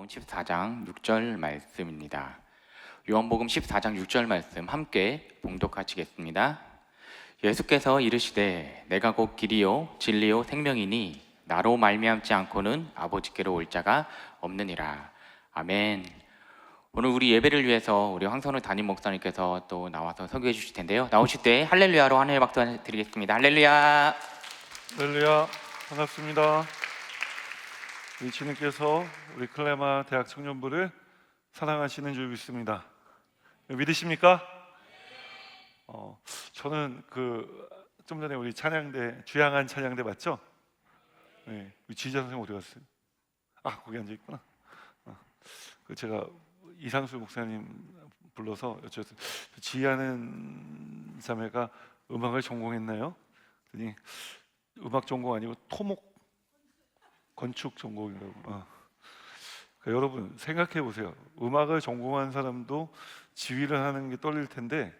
요한복음 14장 6절 말씀입니다. 요한복음 14장 6절 말씀 함께 봉독하시겠습니다. 예수께서 이르시되 내가 곧 길이요 진리요 생명이니 나로 말미암지 않고는 아버지께로 올 자가 없느니라. 아멘. 오늘 우리 예배를 위해서 우리 황선우 담임 목사님께서 또 나와서 설교해 주실 텐데요. 나오실 때 할렐루야로 하늘의 박수 드리겠습니다. 할렐루야. 할렐루야, 반갑습니다. 우리 주님께서 우리 클레마 대학 청년부를 사랑하시는 줄 믿습니다. 믿으십니까? 저는 좀 전에 우리 찬양대 주양한 찬양대 맞죠? 네, 우리 지휘자 선생님 어디 갔어요? 아, 거기 앉아 있구나. 제가 이상수 목사님 불러서 여쭤봤어요. 지휘하는 자매가 음악을 전공했나요? 그랬더니 음악 전공 아니고 토목 건축 전공이라고. 그러니까 여러분 생각해 보세요. 음악을 전공한 사람도 지휘를 하는 게 떨릴 텐데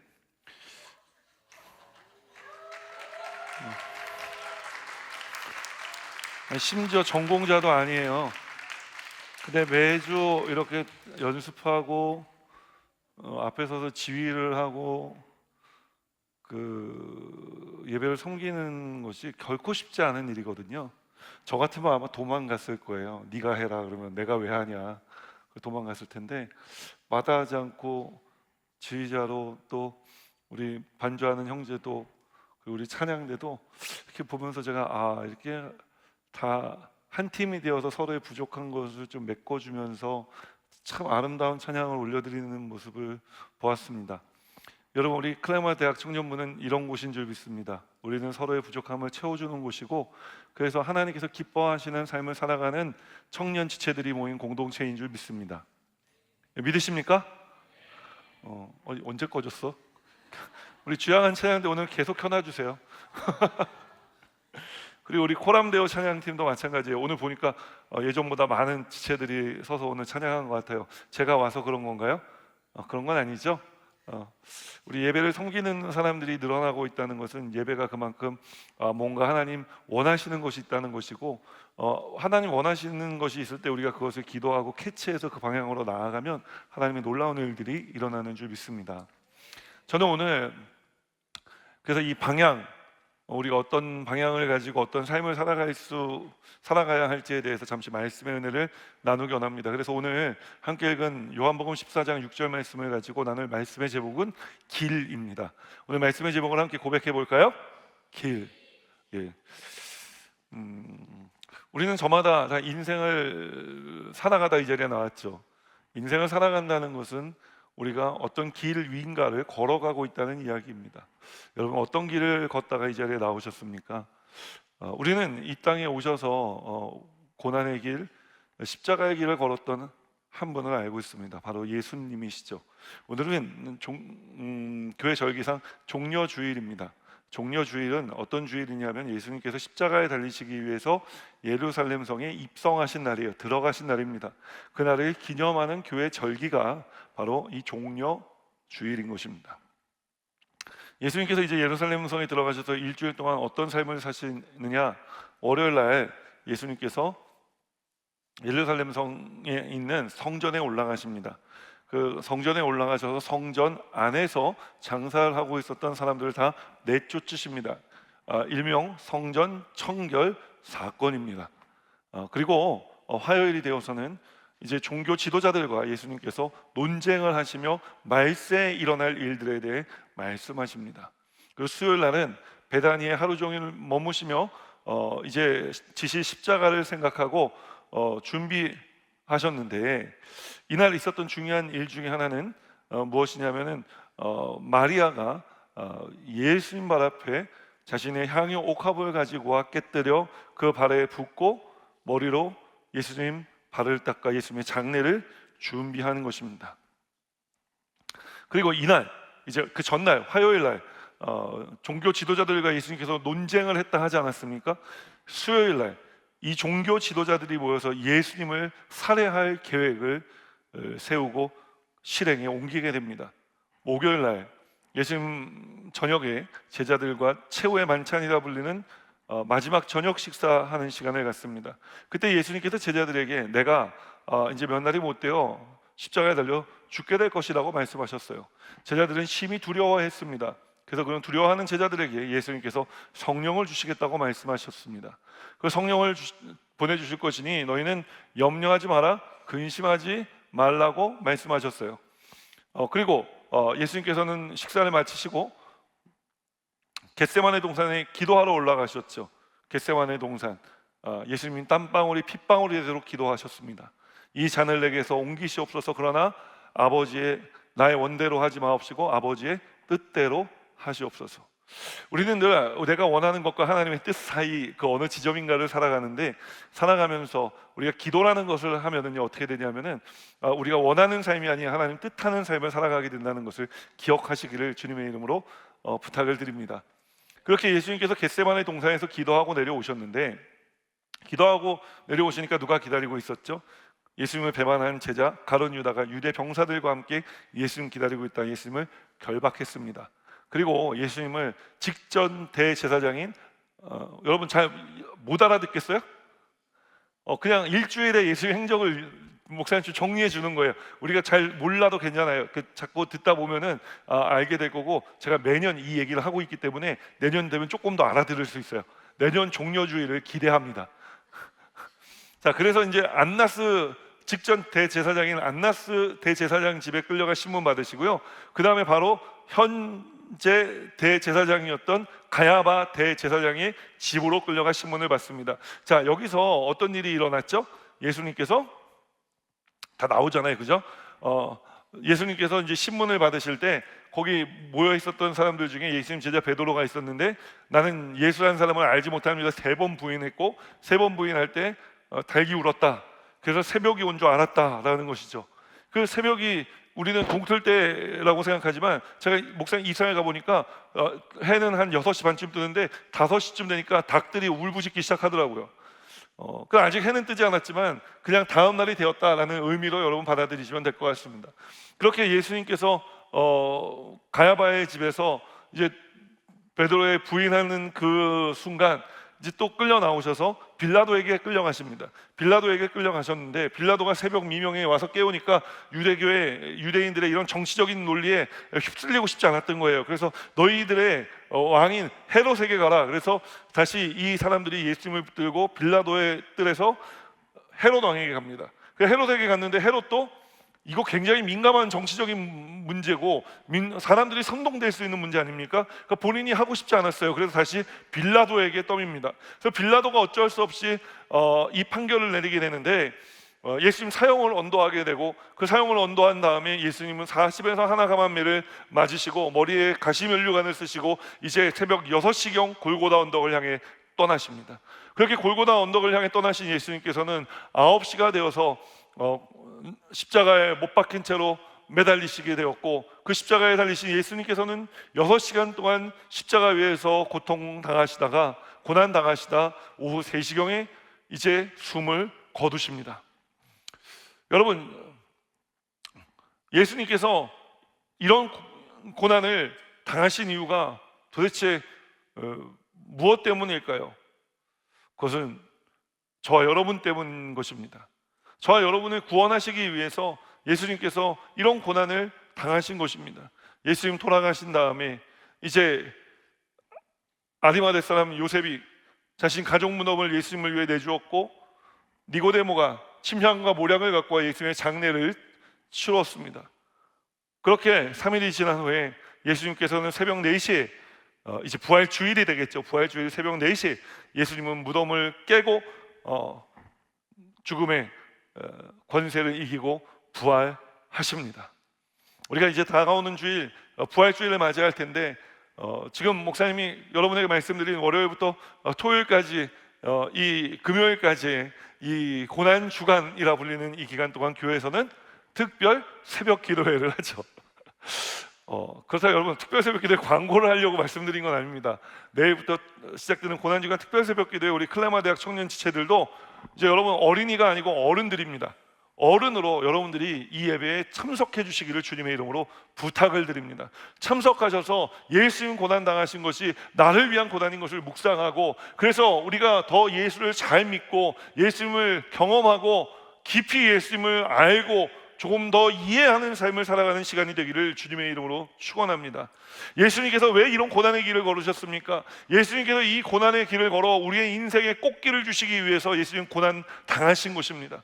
심지어 전공자도 아니에요. 근데 매주 이렇게 연습하고 앞에 서서 지휘를 하고 예배를 섬기는 것이 결코 쉽지 않은 일이거든요. 저 같으면 아마 도망갔을 거예요. 네가 해라 그러면 내가 왜 하냐 도망갔을 텐데 마다하지 않고 지휘자로 또 우리 반주하는 형제도 그리고 우리 찬양대도 이렇게 보면서 제가 이렇게 다 한 팀이 되어서 서로의 부족한 것을 좀 메꿔주면서 참 아름다운 찬양을 올려드리는 모습을 보았습니다. 여러분, 우리 클레마 대학 청년부는 이런 곳인 줄 믿습니다. 우리는 서로의 부족함을 채워주는 곳이고, 그래서 하나님께서 기뻐하시는 삶을 살아가는 청년 지체들이 모인 공동체인 줄 믿습니다. 믿으십니까? 언제 꺼졌어? 우리 주양한 찬양대 오늘 계속 켜놔주세요. 그리고 우리 코람데오 찬양팀도 마찬가지예요. 오늘 보니까 예전보다 많은 지체들이 서서 오늘 찬양한 것 같아요. 제가 와서 그런 건가요? 그런 건 아니죠. 우리 예배를 섬기는 사람들이 늘어나고 있다는 것은 예배가 그만큼 뭔가 하나님 원하시는 것이 있다는 것이고, 하나님 원하시는 것이 있을 때 우리가 그것을 기도하고 캐치해서 그 방향으로 나아가면 하나님의 놀라운 일들이 일어나는 줄 믿습니다. 저는 오늘 그래서 이 방향, 우리가 어떤 방향을 가지고 어떤 삶을 살아가야 할지에 대해서 잠시 말씀의 은혜를 나누기 원합니다. 그래서 오늘 함께 읽은 요한복음 14장 6절 말씀을 가지고 나눌 말씀의 제목은 길입니다. 오늘 말씀의 제목을 함께 고백해 볼까요? 길. 예. 우리는 저마다 다 인생을 살아가다 이 자리에 나왔죠. 인생을 살아간다는 것은 우리가 어떤 길 위인가를 걸어가고 있다는 이야기입니다. 여러분, 어떤 길을 걷다가 이 자리에 나오셨습니까? 우리는 이 땅에 오셔서 고난의 길, 십자가의 길을 걸었던 한 분을 알고 있습니다. 바로 예수님이시죠. 오늘은 교회 절기상 종려주일입니다. 종려주일은 어떤 주일이냐면 예수님께서 십자가에 달리시기 위해서 예루살렘 성에 입성하신 날이에요. 들어가신 날입니다. 그날을 기념하는 교회 절기가 바로 이 종려주일인 것입니다. 예수님께서 이제 예루살렘 성에 들어가셔서 일주일 동안 어떤 삶을 사시느냐, 월요일 날 예수님께서 예루살렘 성에 있는 성전에 올라가십니다. 그 성전에 올라가셔서 성전 안에서 장사를 하고 있었던 사람들을 다 내쫓으십니다. 일명 성전 청결 사건입니다. 그리고 화요일이 되어서는 이제 종교 지도자들과 예수님께서 논쟁을 하시며 말세에 일어날 일들에 대해 말씀하십니다. 그리고 수요일 날은 베다니에 하루 종일 머무시며 이제 지실 십자가를 생각하고 준비하셨는데, 이날 있었던 중요한 일 중에 하나는 무엇이냐면은 마리아가 예수님 발 앞에 자신의 향유 옥합을 가지고 와 깨뜨려 그 발에 붓고 머리로 예수님 발을 닦아 예수님의 장례를 준비하는 것입니다. 그리고 이날, 이제 그 전날 화요일 날 종교 지도자들과 예수님께서 논쟁을 했다 하지 않았습니까? 수요일 날 이 종교 지도자들이 모여서 예수님을 살해할 계획을 세우고 실행에 옮기게 됩니다. 목요일 날 예수님 저녁에 제자들과 최후의 만찬이라 불리는 마지막 저녁 식사하는 시간을 갖습니다. 그때 예수님께서 제자들에게 내가 이제 몇 날이 못 되어 십자가에 달려 죽게 될 것이라고 말씀하셨어요. 제자들은 심히 두려워했습니다. 그래서 그런 두려워하는 제자들에게 예수님께서 성령을 주시겠다고 말씀하셨습니다. 그 성령을 보내주실 것이니 너희는 염려하지 마라, 근심하지 말라고 말씀하셨어요. 그리고 예수님께서는 식사를 마치시고 겟세마네 동산에 기도하러 올라가셨죠. 겟세마네 동산, 예수님이 땀방울이 핏방울이 되도록 기도하셨습니다. 이 잔을 내게서 옮기시옵소서. 그러나 아버지의 나의 원대로 하지 마옵시고 아버지의 뜻대로 하시옵소서. 우리는 늘 내가 원하는 것과 하나님의 뜻 사이 그 어느 지점인가를 살아가는데, 살아가면서 우리가 기도라는 것을 하면은요 어떻게 되냐면은 우리가 원하는 삶이 아닌 하나님 뜻하는 삶을 살아가게 된다는 것을 기억하시기를 주님의 이름으로 부탁을 드립니다. 그렇게 예수님께서 겟세마네 동산에서 기도하고 내려오셨는데, 기도하고 내려오시니까 누가 기다리고 있었죠? 예수님을 배반한 제자 가룟 유다가 유대 병사들과 함께 예수님 기다리고 있다 예수님을 결박했습니다. 그리고 예수님을 직전 대제사장인 여러분 잘 못 알아듣겠어요? 그냥 일주일에 예수의 행적을 목사님 정리해 주는 거예요. 우리가 잘 몰라도 괜찮아요. 자꾸 듣다 보면은 알게 될 거고, 제가 매년 이 얘기를 하고 있기 때문에 내년 되면 조금 더 알아들을 수 있어요. 내년 종려주의를 기대합니다. 자, 그래서 이제 안나스 직전 대제사장인 안나스 대제사장 집에 끌려가 신문 받으시고요. 그 다음에 바로 현재 대제사장이었던 가야바 대제사장의 집으로 끌려가 신문을 받습니다. 자, 여기서 어떤 일이 일어났죠? 예수님께서 다 나오잖아요, 그죠? 예수님께서 이제 신문을 받으실 때 거기 모여 있었던 사람들 중에 예수님 제자 베드로가 있었는데, 나는 예수라는 사람을 알지 못합니다. 3번 부인했고 3번 부인할 때 닭이 울었다. 그래서 새벽이 온 줄 알았다라는 것이죠. 그 새벽이 우리는 동틀 때라고 생각하지만, 제가 목사님 이스라엘 가보니까 해는 한 6시 반쯤 뜨는데 5시쯤 되니까 닭들이 울부짖기 시작하더라고요. 그 아직 해는 뜨지 않았지만 그냥 다음 날이 되었다라는 의미로 여러분 받아들이시면 될 것 같습니다. 그렇게 예수님께서 가야바의 집에서 이제 베드로의 부인하는 그 순간 이제 또 끌려 나오셔서 빌라도에게 끌려가십니다. 빌라도에게 끌려가셨는데, 빌라도가 새벽 미명에 와서 깨우니까 유대인들의 이런 정치적인 논리에 휩쓸리고 싶지 않았던 거예요. 그래서 너희들의 왕인 헤롯에게 가라. 그래서 다시 이 사람들이 예수님을 붙들고 빌라도의 뜰에서 헤롯 왕에게 갑니다. 그 헤롯에게 갔는데, 헤롯도 이거 굉장히 민감한 정치적인 문제고 사람들이 선동될 수 있는 문제 아닙니까? 그러니까 본인이 하고 싶지 않았어요. 그래서 다시 빌라도에게 떠밉니다. 그래서 빌라도가 어쩔 수 없이 이 판결을 내리게 되는데, 예수님 사형을 언도하게 되고, 그 사형을 언도한 다음에 예수님은 40에서 하나 가만매를 맞으시고 머리에 가시면류관을 쓰시고 이제 새벽 6시경 골고다 언덕을 향해 떠나십니다. 그렇게 골고다 언덕을 향해 떠나신 예수님께서는 9시가 되어서 십자가에 못 박힌 채로 매달리시게 되었고, 그 십자가에 달리신 예수님께서는 6시간 동안 십자가 위에서 고통당하시다가 고난당하시다 오후 3시경에 이제 숨을 거두십니다. 여러분, 예수님께서 이런 고난을 당하신 이유가 도대체 무엇 때문일까요? 그것은 저와 여러분 때문인 것입니다. 저와 여러분을 구원하시기 위해서 예수님께서 이런 고난을 당하신 것입니다. 예수님 돌아가신 다음에 이제 아리마대 사람 요셉이 자신 가족 문업을 예수님을 위해 내주었고, 니고데모가 침향과 모략을 갖고 와 예수님의 장례를 치렀습니다. 그렇게 3일이 지난 후에 예수님께서는 새벽 4시에 이제 부활 주일이 되겠죠. 부활 주일 새벽 4시에 예수님은 무덤을 깨고 죽음의 권세를 이기고 부활하십니다. 우리가 이제 다가오는 주일 부활 주일을 맞이할 텐데, 지금 목사님이 여러분에게 말씀드린 월요일부터 토요일까지 이 금요일까지 이 고난 주간이라 불리는 이 기간 동안 교회에서는 특별 새벽 기도회를 하죠. 그래서 여러분, 특별 새벽 기도회 광고를 하려고 말씀드린 건 아닙니다. 내일부터 시작되는 고난 주간 특별 새벽 기도회 우리 클레마 대학 청년 지체들도 이제 여러분 어린이가 아니고 어른들입니다. 어른으로 여러분들이 이 예배에 참석해 주시기를 주님의 이름으로 부탁을 드립니다. 참석하셔서 예수님 고난 당하신 것이 나를 위한 고난인 것을 묵상하고, 그래서 우리가 더 예수를 잘 믿고 예수님을 경험하고 깊이 예수님을 알고 조금 더 이해하는 삶을 살아가는 시간이 되기를 주님의 이름으로 축원합니다. 예수님께서 왜 이런 고난의 길을 걸으셨습니까? 예수님께서 이 고난의 길을 걸어 우리의 인생에 꽃길을 주시기 위해서 예수님 고난 당하신 것입니다.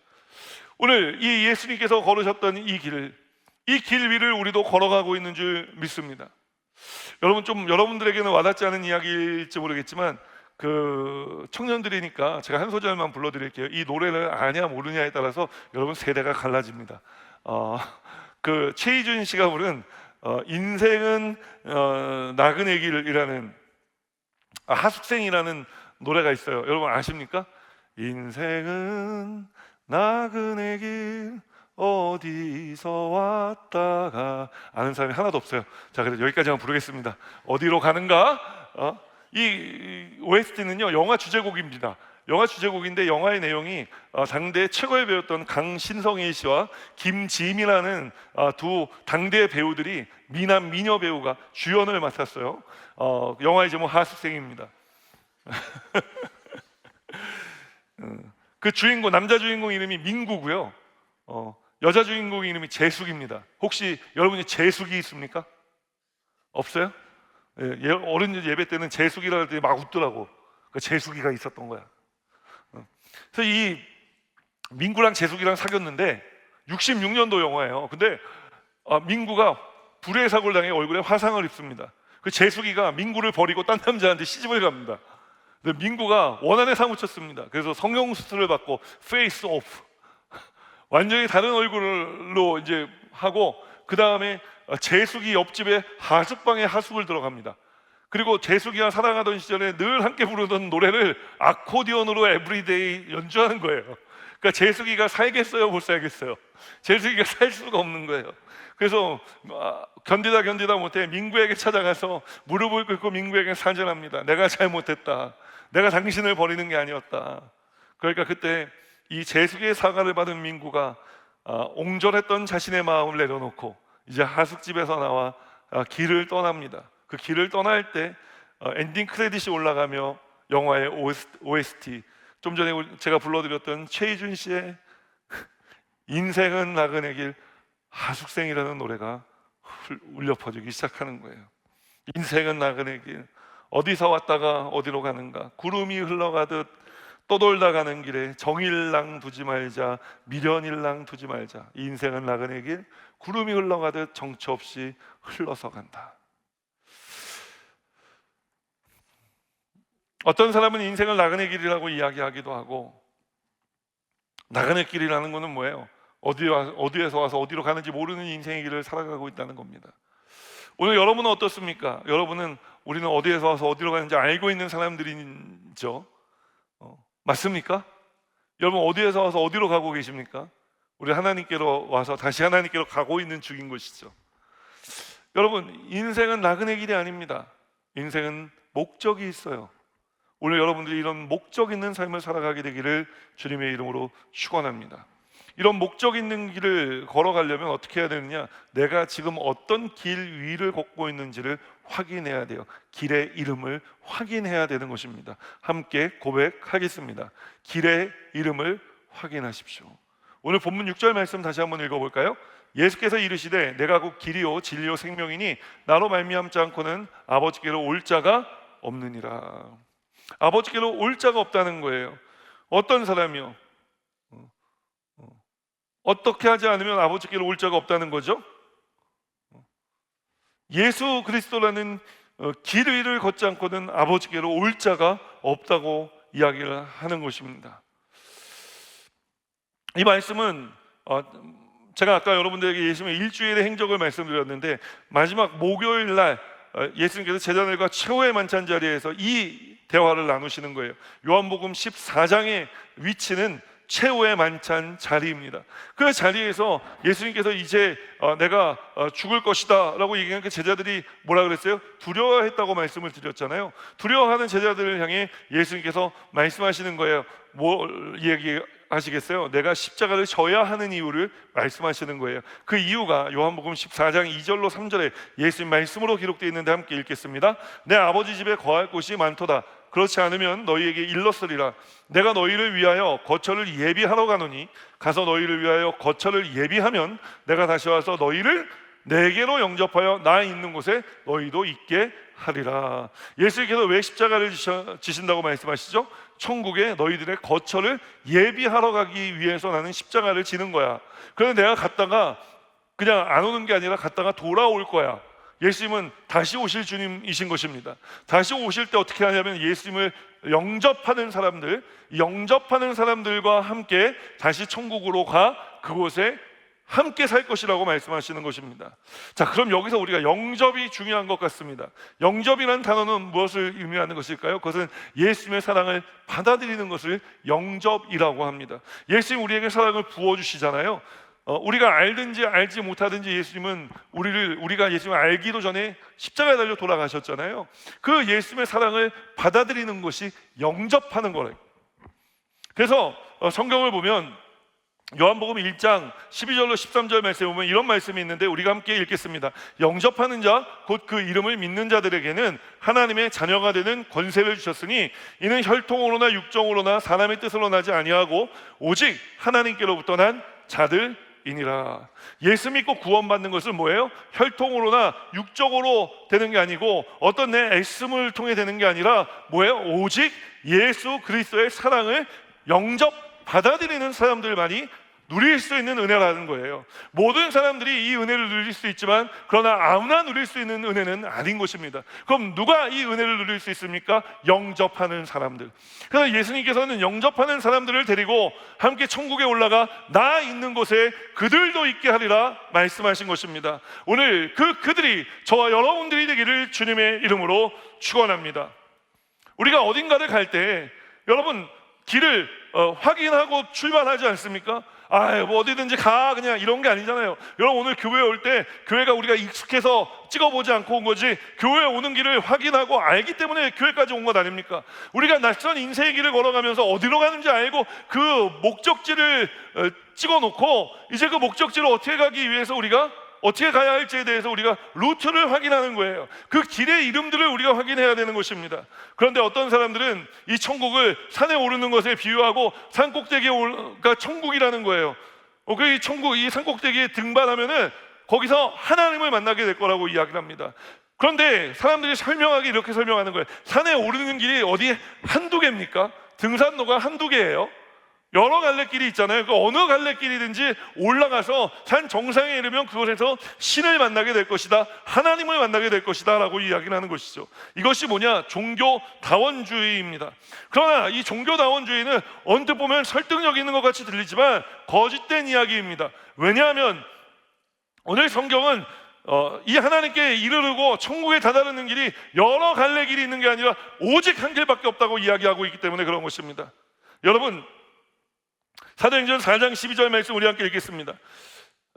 오늘 이 예수님께서 걸으셨던 이 길 위를 우리도 걸어가고 있는 줄 믿습니다. 여러분, 좀 여러분들에게는 와닿지 않은 이야기일지 모르겠지만 그 청년들이니까 제가 한 소절만 불러드릴게요. 이 노래를 아냐 모르냐에 따라서 여러분 세대가 갈라집니다. 그 최희준 씨가 부른 인생은 나그네 길이라는 하숙생이라는 노래가 있어요. 여러분 아십니까? 인생은 나그네 길 어디서 왔다가, 아는 사람이 하나도 없어요. 자, 그래서 여기까지만 부르겠습니다. 어디로 가는가? 이 OST는요 영화 주제곡입니다. 영화 주제곡인데 영화의 내용이 당대 최고의 배우였던 강신성일 씨와 김지민이라는 두 당대 배우들이 미남 미녀 배우가 주연을 맡았어요. 영화의 제목 하숙생입니다. 그 주인공, 남자 주인공 이름이 민구고요. 여자 주인공 이름이 재숙입니다. 혹시 여러분이 재숙이 있습니까? 없어요? 예, 어린이집 예배 때는 재숙이라고 할 때 막 웃더라고. 그 재숙이가 있었던 거야. 그래서 이 민구랑 재숙이랑 사귀었는데 66년도 영화예요. 근데 민구가 불의의 사고를 당해 얼굴에 화상을 입습니다. 그 재숙이가 민구를 버리고 딴 남자한테 시집을 갑니다. 근데 민구가 원한에 사무쳤습니다. 그래서 성형수술을 받고 페이스 오프, 완전히 다른 얼굴로 이제 하고, 그 다음에 재숙이 옆집에 하숙방에 하숙을 들어갑니다. 그리고 재숙이가 살아가던 시절에 늘 함께 부르던 노래를 아코디언으로 에브리데이 연주하는 거예요. 그러니까 재숙이가 살겠어요, 못 살겠어요? 재숙이가 살 수가 없는 거예요. 그래서 견디다 못해 민구에게 찾아가서 무릎을 꿇고 민구에게 사죄합니다. 내가 잘못했다. 내가 당신을 버리는 게 아니었다. 그러니까 그때 이 재숙이의 사과를 받은 민구가 옹졸했던 자신의 마음을 내려놓고 이제 하숙집에서 나와 길을 떠납니다. 그 길을 떠날 때 엔딩 크레딧이 올라가며 영화의 OST, 좀 전에 제가 불러드렸던 최희준 씨의 인생은 나그네 길 하숙생이라는 노래가 울려 퍼지기 시작하는 거예요. 인생은 나그네 길, 어디서 왔다가 어디로 가는가, 구름이 흘러가듯 떠돌다 가는 길에 정일랑 두지 말자, 미련일랑 두지 말자. 이 인생은 나그네 길, 구름이 흘러가듯 정처 없이 흘러서 간다. 어떤 사람은 인생을 나그네 길이라고 이야기하기도 하고, 나그네 길이라는 것은 뭐예요? 어디에서 와서 어디로 가는지 모르는 인생의 길을 살아가고 있다는 겁니다. 오늘 여러분은 어떻습니까? 우리는 어디에서 와서 어디로 가는지 알고 있는 사람들이죠. 맞습니까? 여러분 어디에서 와서 어디로 가고 계십니까? 우리 하나님께로 와서 다시 하나님께로 가고 있는 중인 것이죠. 여러분, 인생은 나그네 길이 아닙니다. 인생은 목적이 있어요. 오늘 여러분들이 이런 목적 있는 삶을 살아가게 되기를 주님의 이름으로 축원합니다. 이런 목적 있는 길을 걸어가려면 어떻게 해야 되느냐? 내가 지금 어떤 길 위를 걷고 있는지를 확인해야 돼요. 길의 이름을 확인해야 되는 것입니다. 함께 고백하겠습니다. 길의 이름을 확인하십시오. 오늘 본문 6절 말씀 다시 한번 읽어볼까요? 예수께서 이르시되 내가 곧 길이요 진리요 생명이니 나로 말미암지 않고는 아버지께로 올 자가 없느니라. 아버지께로 올 자가 없다는 거예요. 어떤 사람이요? 어떻게 하지 않으면 아버지께로 올 자가 없다는 거죠? 예수 그리스도라는 길 위를 걷지 않고는 아버지께로 올 자가 없다고 이야기를 하는 것입니다. 이 말씀은 제가 아까 여러분들에게 예수님의 일주일의 행적을 말씀드렸는데, 마지막 목요일 날 예수님께서 제자들과 최후의 만찬 자리에서 이 대화를 나누시는 거예요. 요한복음 14장의 위치는 최후의 만찬 자리입니다. 그 자리에서 예수님께서 이제 내가 죽을 것이다 라고 얘기하니까 제자들이 뭐라 그랬어요? 두려워했다고 말씀을 드렸잖아요. 두려워하는 제자들을 향해 예수님께서 말씀하시는 거예요. 뭘 하시겠어요? 내가 십자가를 져야 하는 이유를 말씀하시는 거예요. 그 이유가 요한복음 14장 2절로 3절에 예수님 말씀으로 기록되어 있는데 함께 읽겠습니다. 내 아버지 집에 거할 곳이 많도다. 그렇지 않으면 너희에게 일렀으리라. 내가 너희를 위하여 거처를 예비하러 가노니 가서 너희를 위하여 거처를 예비하면 내가 다시 와서 너희를 내게로 영접하여 나 있는 곳에 너희도 있게 하리라. 예수님께서 왜 십자가를 지신다고 말씀하시죠? 천국에 너희들의 거처를 예비하러 가기 위해서 나는 십자가를 지는 거야. 그런데 내가 갔다가 그냥 안 오는 게 아니라 갔다가 돌아올 거야. 예수님은 다시 오실 주님이신 것입니다. 다시 오실 때 어떻게 하냐면 예수님을 영접하는 사람들과 함께 다시 천국으로 가 그곳에 함께 살 것이라고 말씀하시는 것입니다. 자, 그럼 여기서 우리가 영접이 중요한 것 같습니다. 영접이라는 단어는 무엇을 의미하는 것일까요? 그것은 예수님의 사랑을 받아들이는 것을 영접이라고 합니다. 예수님 우리에게 사랑을 부어주시잖아요. 우리가 알든지 알지 못하든지 예수님은 우리가 예수님을 알기도 전에 십자가에 달려 돌아가셨잖아요. 그 예수님의 사랑을 받아들이는 것이 영접하는 거래요. 그래서 성경을 보면 요한복음 1장 12절로 13절 말씀에 보면 이런 말씀이 있는데 우리가 함께 읽겠습니다. 영접하는 자 곧 그 이름을 믿는 자들에게는 하나님의 자녀가 되는 권세를 주셨으니 이는 혈통으로나 육정으로나 사람의 뜻으로 나지 아니하고 오직 하나님께로부터 난 자들이니라. 예수 믿고 구원받는 것은 뭐예요? 혈통으로나 육적으로 되는 게 아니고 어떤 내 애씀을 통해 되는 게 아니라 뭐예요? 오직 예수 그리스도의 사랑을 영접 받아들이는 사람들만이 누릴 수 있는 은혜라는 거예요. 모든 사람들이 이 은혜를 누릴 수 있지만 그러나 아무나 누릴 수 있는 은혜는 아닌 것입니다. 그럼 누가 이 은혜를 누릴 수 있습니까? 영접하는 사람들. 그래서 예수님께서는 영접하는 사람들을 데리고 함께 천국에 올라가 나 있는 곳에 그들도 있게 하리라 말씀하신 것입니다. 오늘 그들이 저와 여러분들이 되기를 주님의 이름으로 축원합니다. 우리가 어딘가를 갈 때 여러분 길을 확인하고 출발하지 않습니까? 뭐 어디든지 가 그냥 이런 게 아니잖아요. 여러분 오늘 교회에 올 때 교회가 우리가 익숙해서 찍어보지 않고 온 거지 교회에 오는 길을 확인하고 알기 때문에 교회까지 온 것 아닙니까? 우리가 낯선 인생의 길을 걸어가면서 어디로 가는지 알고 그 목적지를 찍어놓고 이제 그 목적지를 어떻게 가기 위해서 우리가 어떻게 가야 할지에 대해서 우리가 루트를 확인하는 거예요. 그 길의 이름들을 우리가 확인해야 되는 것입니다. 그런데 어떤 사람들은 이 천국을 산에 오르는 것에 비유하고 산 꼭대기에 그러니까 천국이라는 거예요. 이 천국, 이 산 꼭대기에 등반하면은 거기서 하나님을 만나게 될 거라고 이야기를 합니다. 그런데 사람들이 설명하기 이렇게 설명하는 거예요. 산에 오르는 길이 어디 한두 개입니까? 등산로가 한두 개예요. 여러 갈래길이 있잖아요. 그 어느 갈래길이든지 올라가서 산 정상에 이르면 그곳에서 신을 만나게 될 것이다, 하나님을 만나게 될 것이다 라고 이야기를 하는 것이죠. 이것이 뭐냐? 종교다원주의입니다. 그러나 이 종교다원주의는 언뜻 보면 설득력 있는 것 같이 들리지만 거짓된 이야기입니다. 왜냐하면 오늘 성경은 이 하나님께 이르르고 천국에 다다르는 길이 여러 갈래 길이 있는 게 아니라 오직 한 길밖에 없다고 이야기하고 있기 때문에 그런 것입니다. 여러분 사도행전 4장 12절 말씀 우리 함께 읽겠습니다.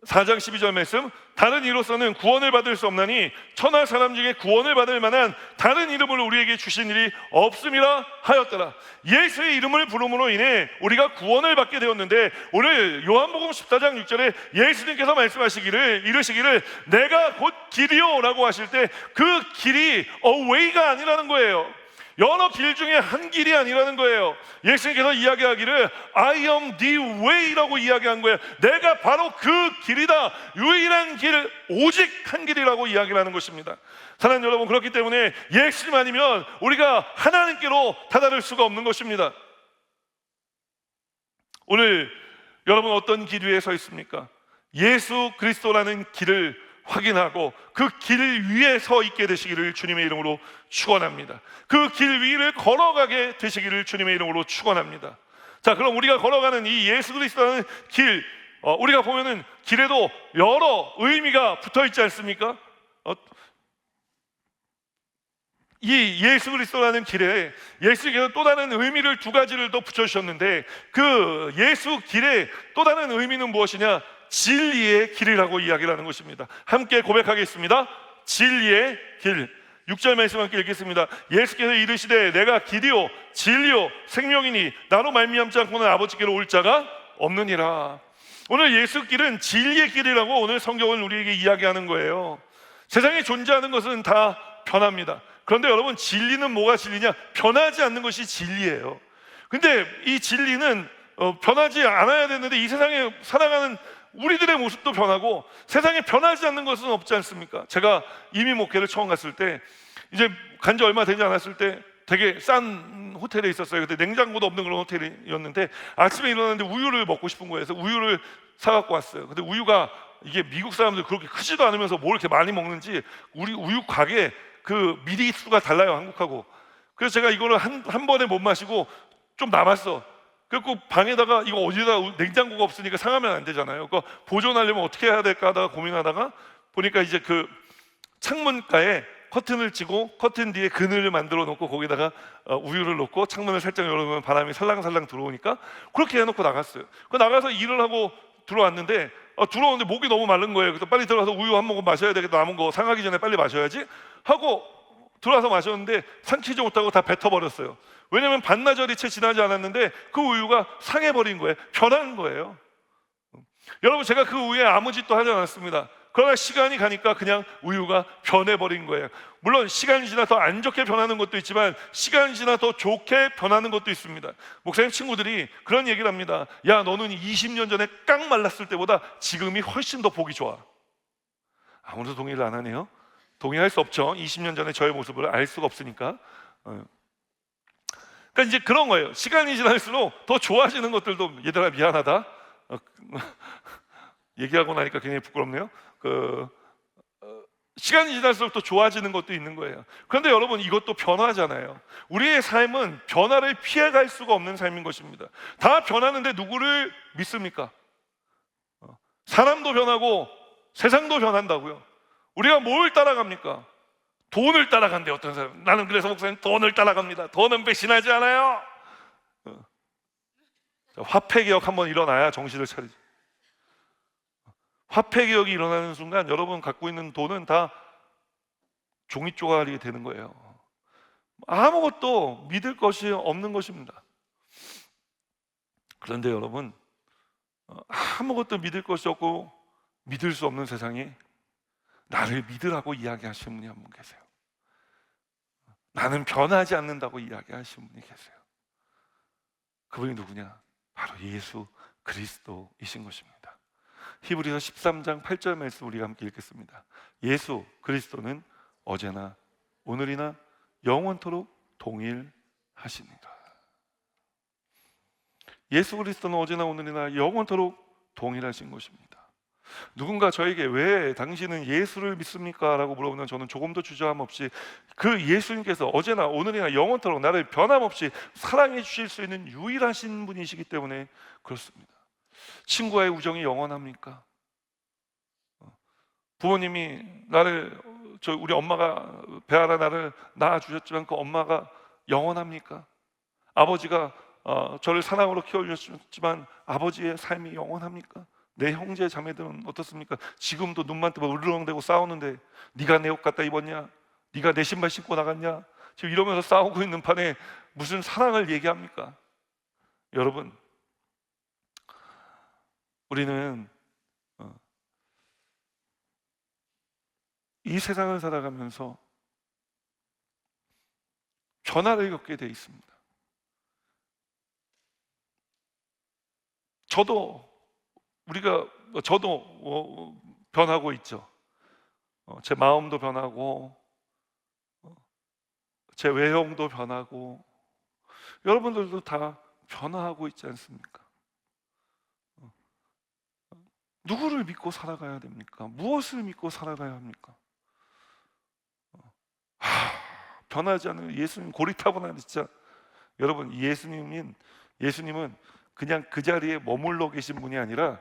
4장 12절 말씀, 다른 이로서는 구원을 받을 수 없나니 천하 사람 중에 구원을 받을 만한 다른 이름을 우리에게 주신 일이 없음이라 하였더라. 예수의 이름을 부름으로 인해 우리가 구원을 받게 되었는데 오늘 요한복음 14장 6절에 예수님께서 이르시기를 내가 곧 길이요 라고 하실 때 그 길이 way가 아니라는 거예요. 여러 길 중에 한 길이 아니라는 거예요. 예수님께서 이야기하기를 I am the way라고 이야기한 거예요. 내가 바로 그 길이다, 유일한 길, 오직 한 길이라고 이야기를 하는 것입니다. 사랑하는 여러분, 그렇기 때문에 예수님 아니면 우리가 하나님께로 다다를 수가 없는 것입니다. 오늘 여러분 어떤 길 위에 서 있습니까? 예수 그리스도라는 길을 확인하고 그 길 위에 서 있게 되시기를 주님의 이름으로 축원합니다. 그 길 위를 걸어가게 되시기를 주님의 이름으로 축원합니다. 자, 그럼 우리가 걸어가는 이 예수 그리스도라는 길, 우리가 보면은 길에도 여러 의미가 붙어 있지 않습니까? 이 예수 그리스도라는 길에 예수께서 또 다른 의미를 두 가지를 더 붙여주셨는데 그 예수 길에 또 다른 의미는 무엇이냐? 진리의 길이라고 이야기를 하는 것입니다. 함께 고백하겠습니다. 진리의 길. 6절 말씀 함께 읽겠습니다. 예수께서 이르시되 내가 길이요 진리요 생명이니 나로 말미암지 않고는 아버지께로 올 자가 없느니라. 오늘 예수 길은 진리의 길이라고 오늘 성경은 우리에게 이야기하는 거예요. 세상에 존재하는 것은 다 변합니다. 그런데 여러분, 진리는 뭐가 진리냐? 변하지 않는 것이 진리예요. 근데 이 진리는 변하지 않아야 되는데 이 세상에 살아가는 우리들의 모습도 변하고 세상에 변하지 않는 것은 없지 않습니까? 제가 이민 목회를 처음 갔을 때, 이제 간지 얼마 되지 않았을 때 되게 싼 호텔에 있었어요. 그때 냉장고도 없는 그런 호텔이었는데 아침에 일어났는데 우유를 먹고 싶은 거예요. 그래서 우유를 사갖고 왔어요. 근데 우유가 이게 미국 사람들 그렇게 크지도 않으면서 뭘 이렇게 많이 먹는지 우리 우유 가게 그 미리수가 달라요, 한국하고. 그래서 제가 이거를 한 번에 못 마시고 좀 남았어. 그래서 방에다가 이거 어디다, 냉장고가 없으니까 상하면 안 되잖아요. 그거 보존하려면 어떻게 해야 될까 하다가 고민하다가 보니까 이제 그 창문가에 커튼을 치고 커튼 뒤에 그늘을 만들어 놓고 거기다가 우유를 넣고 창문을 살짝 열어놓으면 바람이 살랑살랑 들어오니까 그렇게 해놓고 나갔어요. 그 나가서 일을 하고 들어왔는데 들어오는데 목이 너무 마른 거예요. 그래서 빨리 들어가서 우유 한 모금 마셔야 되겠다, 남은 거 상하기 전에 빨리 마셔야지 하고 들어와서 마셨는데 삼키지 못하고 다 뱉어버렸어요. 왜냐하면 반나절이 채 지나지 않았는데 그 우유가 상해버린 거예요. 변한 거예요. 여러분, 제가 그 우유에 아무 짓도 하지 않았습니다. 그러나 시간이 가니까 그냥 우유가 변해버린 거예요. 물론 시간이 지나 더 안 좋게 변하는 것도 있지만 시간이 지나 더 좋게 변하는 것도 있습니다. 목사님 친구들이 그런 얘기를 합니다. 야, 너는 20년 전에 깡 말랐을 때보다 지금이 훨씬 더 보기 좋아. 아무도 동의를 안 하네요. 동의할 수 없죠. 20년 전에 저의 모습을 알 수가 없으니까. 그러니까 이제 그런 거예요. 시간이 지날수록 더 좋아지는 것들도, 얘들아 미안하다, 얘기하고 나니까 굉장히 부끄럽네요. 시간이 지날수록 더 좋아지는 것도 있는 거예요. 그런데 여러분, 이것도 변화잖아요. 우리의 삶은 변화를 피해갈 수가 없는 삶인 것입니다. 다 변하는데 누구를 믿습니까? 사람도 변하고 세상도 변한다고요. 우리가 뭘 따라갑니까? 돈을 따라간대, 어떤 사람. 나는 그래서 목사님 돈을 따라갑니다. 돈은 배신하지 않아요. 화폐개혁 한번 일어나야 정신을 차리죠. 화폐개혁이 일어나는 순간 여러분 갖고 있는 돈은 다 종이조각이 되는 거예요. 아무것도 믿을 것이 없는 것입니다. 그런데 여러분, 아무것도 믿을 것이 없고 믿을 수 없는 세상에 나를 믿으라고 이야기하시는 분이 한 분 계세요. 나는 변하지 않는다고 이야기하시는 분이 계세요. 그분이 누구냐? 바로 예수 그리스도이신 것입니다. 히브리서 13장 8절 말씀 우리가 함께 읽겠습니다. 예수 그리스도는 어제나 오늘이나 영원토록 동일하십니다. 예수 그리스도는 어제나 오늘이나 영원토록 동일하신 것입니다. 누군가 저에게 왜 당신은 예수를 믿습니까? 라고 물어보면 저는 조금도 주저함 없이 그 예수님께서 어제나 오늘이나 영원토록 나를 변함없이 사랑해 주실 수 있는 유일하신 분이시기 때문에 그렇습니다. 친구와의 우정이 영원합니까? 부모님이 우리 엄마가 배아라 나를 낳아주셨지만 그 엄마가 영원합니까? 아버지가 저를 사랑으로 키워주셨지만 아버지의 삶이 영원합니까? 내 형제 자매들은 어떻습니까? 지금도 눈만 뜨면 으르렁대고 싸우는데 네가 내 옷 갖다 입었냐? 네가 내 신발 신고 나갔냐? 지금 이러면서 싸우고 있는 판에 무슨 사랑을 얘기합니까? 여러분, 우리는 이 세상을 살아가면서 변화를 겪게 돼 있습니다. 저도 변하고 있죠. 제 마음도 변하고 제 외형도 변하고 여러분들도 다 변화하고 있지 않습니까? 누구를 믿고 살아가야 됩니까? 무엇을 믿고 살아가야 합니까? 변하지 않는 예수님 고리타분한, 진짜 여러분, 예수님은 그냥 그 자리에 머물러 계신 분이 아니라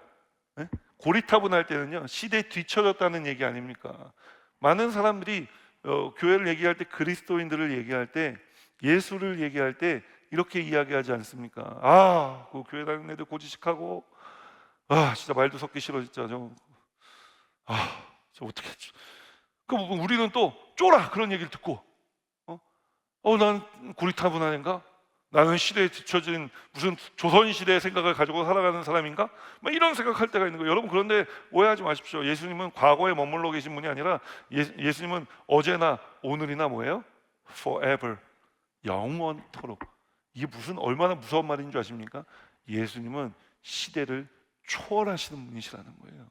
고리타분할 때는요 시대에 뒤처졌다는 얘기 아닙니까? 많은 사람들이 교회를 얘기할 때, 그리스도인들을 얘기할 때, 예수를 얘기할 때 이렇게 이야기하지 않습니까? 그 교회 다니는 애들 고지식하고 진짜 말도 섞기 싫어 진짜 저 어떻게 했지? 우리는 또 쫄아 그런 얘기를 듣고. 난 고리타분한인가? 나는 시대에 뒤처진 무슨 조선시대의 생각을 가지고 살아가는 사람인가? 막 이런 생각할 때가 있는 거예요. 여러분, 그런데 오해하지 마십시오. 예수님은 과거에 머물러 계신 분이 아니라 예수님은 어제나 오늘이나 뭐예요? Forever, 영원토록. 이게 무슨 얼마나 무서운 말인 줄 아십니까? 예수님은 시대를 초월하시는 분이시라는 거예요.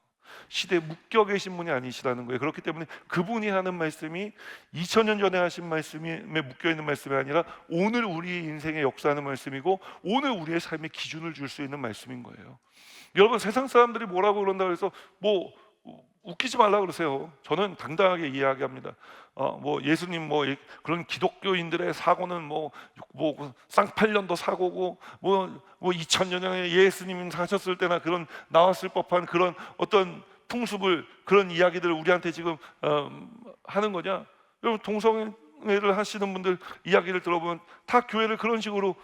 시대에 묶여 계신 분이 아니시라는 거예요. 그렇기 때문에 그분이 하는 말씀이 2000년 전에 하신 말씀에 묶여 있는 말씀이 아니라 오늘 우리 인생의 역사하는 말씀이고 오늘 우리의 삶의 기준을 줄 수 있는 말씀인 거예요. 여러분, 세상 사람들이 뭐라고 그런다고 해서 뭐 웃기지 말라 그러세요. 저는 당당하게 이야기합니다. 예수님 그런 기독교인들의 사고는 뭐 쌍팔년도 사고고 뭐 2000년 전에 예수님 사셨을 때나 그런 나왔을 법한 그런 어떤 풍습을, 그런 이야기들을 우리한테 지금 하는 거냐? 여러분, 동성애를 하시는 분들 이야기를 들어보면 다 교회를 그런 식으로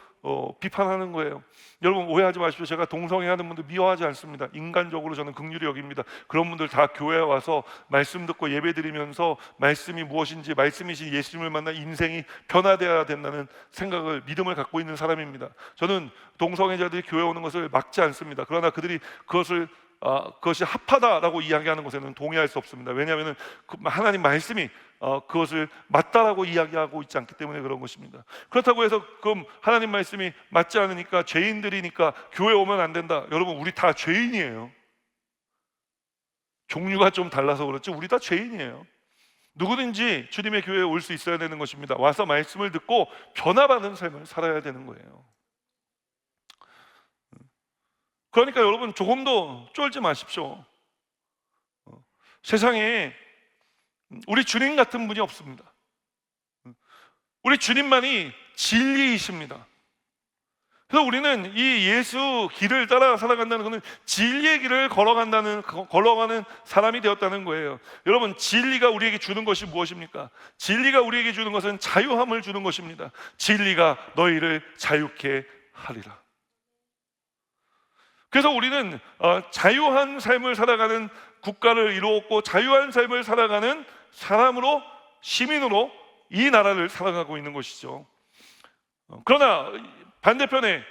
비판하는 거예요. 여러분, 오해하지 마십시오. 제가 동성애하는 분들 미워하지 않습니다. 인간적으로 저는 긍휼히 여깁니다. 그런 분들 다 교회에 와서 말씀 듣고 예배드리면서 말씀이 무엇인지, 말씀이신 예수님을 만나 인생이 변화되어야 된다는 생각을, 믿음을 갖고 있는 사람입니다. 저는 동성애자들이 교회 오는 것을 막지 않습니다. 그러나 그들이 그것이 합하다라고 이야기하는 것에는 동의할 수 없습니다. 왜냐하면 하나님 말씀이 그것을 맞다라고 이야기하고 있지 않기 때문에 그런 것입니다. 그렇다고 해서 그럼 하나님 말씀이 맞지 않으니까, 죄인들이니까 교회 오면 안 된다. 여러분, 우리 다 죄인이에요. 종류가 좀 달라서 그렇지 우리 다 죄인이에요. 누구든지 주님의 교회에 올 수 있어야 되는 것입니다. 와서 말씀을 듣고 변화받는 삶을 살아야 되는 거예요. 그러니까 여러분, 조금도 쫄지 마십시오. 세상에 우리 주님 같은 분이 없습니다. 우리 주님만이 진리이십니다. 그래서 우리는 이 예수 길을 따라 살아간다는 것은 진리의 길을 걸어가는 사람이 되었다는 거예요. 여러분, 진리가 우리에게 주는 것이 무엇입니까? 진리가 우리에게 주는 것은 자유함을 주는 것입니다. 진리가 너희를 자유케 하리라. 그래서 우리는 자유한 삶을 살아가는 국가를 이루었고, 자유한 삶을 살아가는 사람으로, 시민으로 이 나라를 살아가고 있는 것이죠. 그러나 반대편에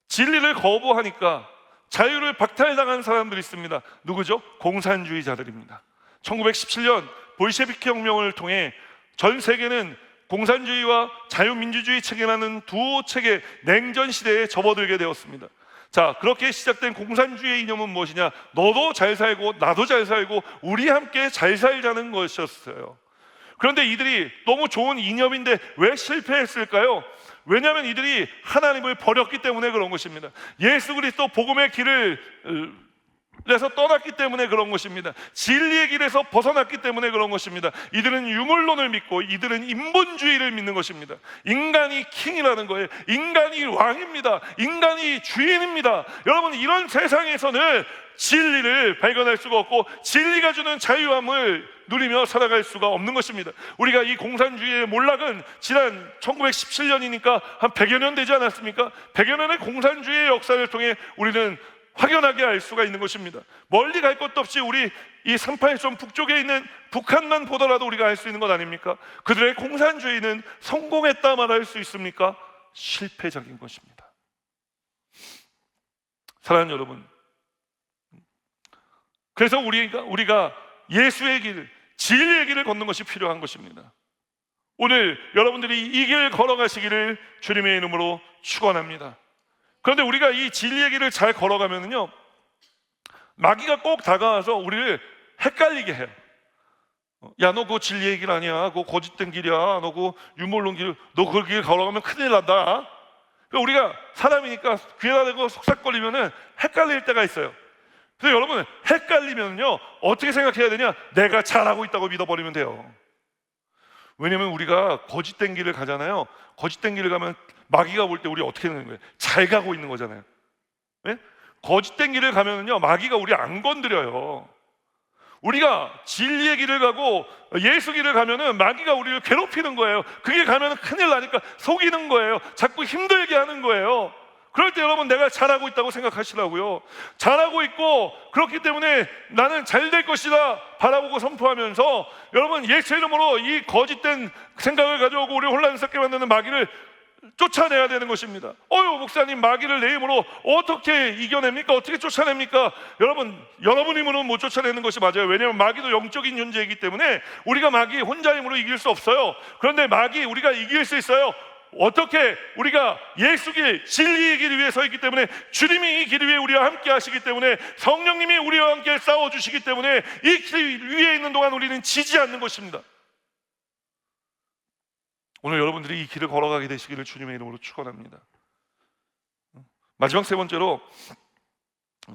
진리를 거부하니까 자유를 박탈당한 사람들이 있습니다. 누구죠? 공산주의자들입니다. 1917년 볼셰비키 혁명을 통해 전 세계는 공산주의와 자유민주주의 체계라는 두 체계, 냉전 시대에 접어들게 되었습니다. 자, 그렇게 시작된 공산주의의 이념은 무엇이냐? 너도 잘 살고 나도 잘 살고 우리 함께 잘 살자는 것이었어요. 그런데 이들이 너무 좋은 이념인데 왜 실패했을까요? 왜냐하면 이들이 하나님을 버렸기 때문에 그런 것입니다. 예수 그리스도 복음의 길을 에서 떠났기 때문에 그런 것입니다. 진리의 길에서 벗어났기 때문에 그런 것입니다. 이들은 유물론을 믿고 이들은 인본주의를 믿는 것입니다. 인간이 킹이라는 거예요. 인간이 왕입니다. 인간이 주인입니다. 여러분, 이런 세상에서는 진리를 발견할 수가 없고 진리가 주는 자유함을 누리며 살아갈 수가 없는 것입니다. 우리가 이 공산주의의 몰락은 지난 1917년이니까 한 100여 년 되지 않았습니까? 100여 년의 공산주의의 역사를 통해 우리는 확연하게 알 수가 있는 것입니다. 멀리 갈 것도 없이 우리 이 38선 북쪽에 있는 북한만 보더라도 우리가 알 수 있는 것 아닙니까? 그들의 공산주의는 성공했다 말할 수 있습니까? 실패적인 것입니다. 사랑하는 여러분, 그래서 우리가 예수의 길, 진리의 길을 걷는 것이 필요한 것입니다. 오늘 여러분들이 이 길 걸어가시기를 주님의 이름으로 축원합니다. 그런데 우리가 이 진리의 길을 잘 걸어가면요, 마귀가 꼭 다가와서 우리를 헷갈리게 해요. 야, 너 그거 진리의 길 아니야. 그거 거짓된 길이야. 너 그거 유물론 길, 너 그 길 걸어가면 큰일 난다. 그러니까 우리가 사람이니까 귀에다 대고 속삭거리면은 헷갈릴 때가 있어요. 그래서 여러분, 헷갈리면요 어떻게 생각해야 되냐? 내가 잘하고 있다고 믿어버리면 돼요. 왜냐면 우리가 거짓된 길을 가잖아요. 거짓된 길을 가면 마귀가 볼 때 우리 어떻게 되는 거예요? 잘 가고 있는 거잖아요. 네? 거짓된 길을 가면은요 마귀가 우리 안 건드려요. 우리가 진리의 길을 가고 예수 길을 가면은 마귀가 우리를 괴롭히는 거예요. 그 길 가면은 큰일 나니까 속이는 거예요. 자꾸 힘들게 하는 거예요. 그럴 때 여러분 내가 잘하고 있다고 생각하시라고요. 잘하고 있고 그렇기 때문에 나는 잘 될 것이다 바라보고 선포하면서 여러분 예수 이름으로 이 거짓된 생각을 가져오고 우리 혼란스럽게 만드는 마귀를 쫓아내야 되는 것입니다. 목사님, 마귀를 내 힘으로 어떻게 이겨냅니까? 어떻게 쫓아냅니까? 여러분 힘으로는 못 쫓아내는 것이 맞아요. 왜냐하면 마귀도 영적인 존재이기 때문에 우리가 마귀 혼자 힘으로 이길 수 없어요. 그런데 마귀 우리가 이길 수 있어요. 어떻게? 우리가 예수 길, 진리의 길 위에 서 있기 때문에, 주님이 이 길 위에 우리와 함께 하시기 때문에, 성령님이 우리와 함께 싸워주시기 때문에 이 길 위에 있는 동안 우리는 지지 않는 것입니다. 오늘 여러분들이 이 길을 걸어가게 되시기를 주님의 이름으로 축원합니다. 마지막 세 번째로,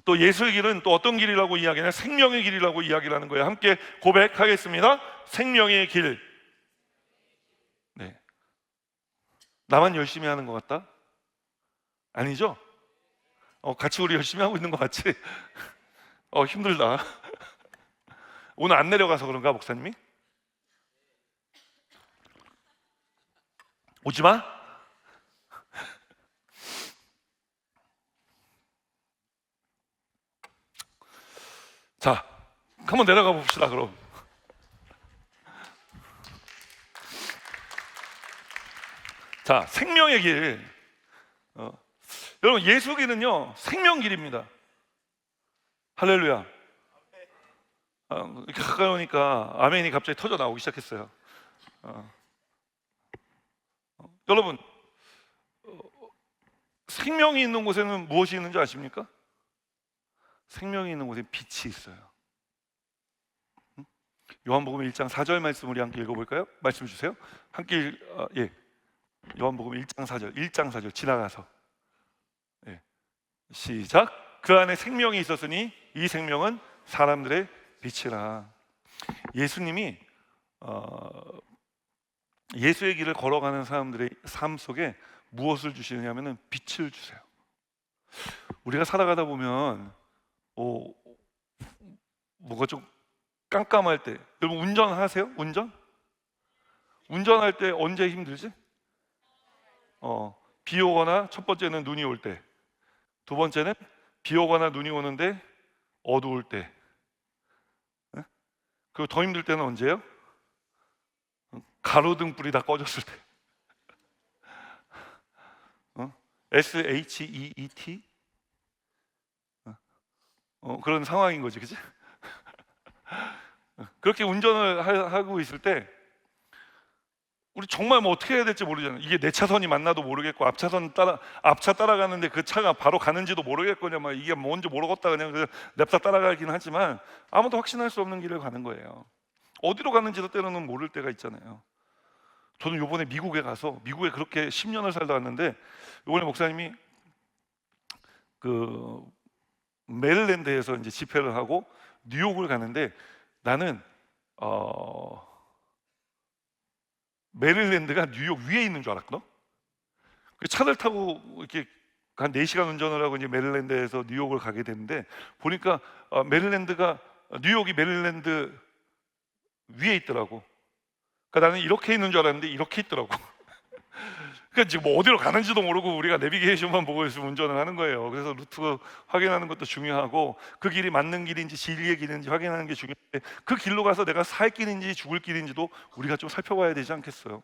또 예수의 길은 또 어떤 길이라고 이야기하냐? 생명의 길이라고 이야기를 하는 거예요. 함께 고백하겠습니다. 생명의 길. 네. 나만 열심히 하는 것 같다? 아니죠? 같이 우리 열심히 하고 있는 것 같지? 힘들다. 오늘 안 내려가서 그런가, 목사님이? 오지 마? 자, 한번 내려가 봅시다, 그럼. 자, 생명의 길. 여러분, 예수 길은요, 생명 길입니다. 할렐루야. 이렇게 가까이 오니까 아멘이 갑자기 터져 나오기 시작했어요. 여러분, 생명이 있는 곳에는 무엇이 있는지 아십니까? 생명이 있는 곳에 빛이 있어요. 요한복음 1장 4절 말씀 우리 함께 읽어볼까요? 말씀 주세요. 함께 요한복음 1장 4절, 1장 4절 지나가서 시작. 그 안에 생명이 있었으니 이 생명은 사람들의 빛이라. 예수님이 예수의 길을 걸어가는 사람들의 삶 속에 무엇을 주시느냐면은 빛을 주세요. 우리가 살아가다 보면 뭐가 좀 깜깜할 때, 여러분 운전하세요? 운전할 때 언제 힘들지? 비 오거나, 첫 번째는 눈이 올 때, 두 번째는 비 오거나 눈이 오는데 어두울 때, 그리고 더 힘들 때는 언제요? 가로등 불이 다 꺼졌을 때. SHEET? 그런 상황인 거지, 그치? 그렇게 운전을 하고 있을 때 우리 정말 뭐 어떻게 해야 될지 모르잖아요. 이게 내 차선이 맞나도 모르겠고, 앞차 따라가는데 그 차가 바로 가는지도 모르겠거냐, 막 이게 뭔지 모르겠다, 그냥 냅다 따라가긴 하지만 아무도 확신할 수 없는 길을 가는 거예요. 어디로 가는지도 때로는 모를 때가 있잖아요. 저는 요번에 미국에 그렇게 10년을 살다 왔는데, 요번에 목사님이 그 메릴랜드에서 이제 집회를 하고 뉴욕을 가는데, 나는 메릴랜드가 뉴욕 위에 있는 줄 알았거든. 차를 타고 이렇게 한 4시간 운전을 하고 이제 메릴랜드에서 뉴욕을 가게 됐는데, 보니까 뉴욕이 메릴랜드 위에 있더라고. 그러니까 나는 이렇게 있는 줄 알았는데 이렇게 있더라고. 그러니까 지금 뭐 어디로 가는지도 모르고 우리가 내비게이션만 보고 있으면 운전을 하는 거예요. 그래서 루트 확인하는 것도 중요하고, 그 길이 맞는 길인지 진리의 길인지 확인하는 게 중요한데, 그 길로 가서 내가 살 길인지 죽을 길인지도 우리가 좀 살펴봐야 되지 않겠어요?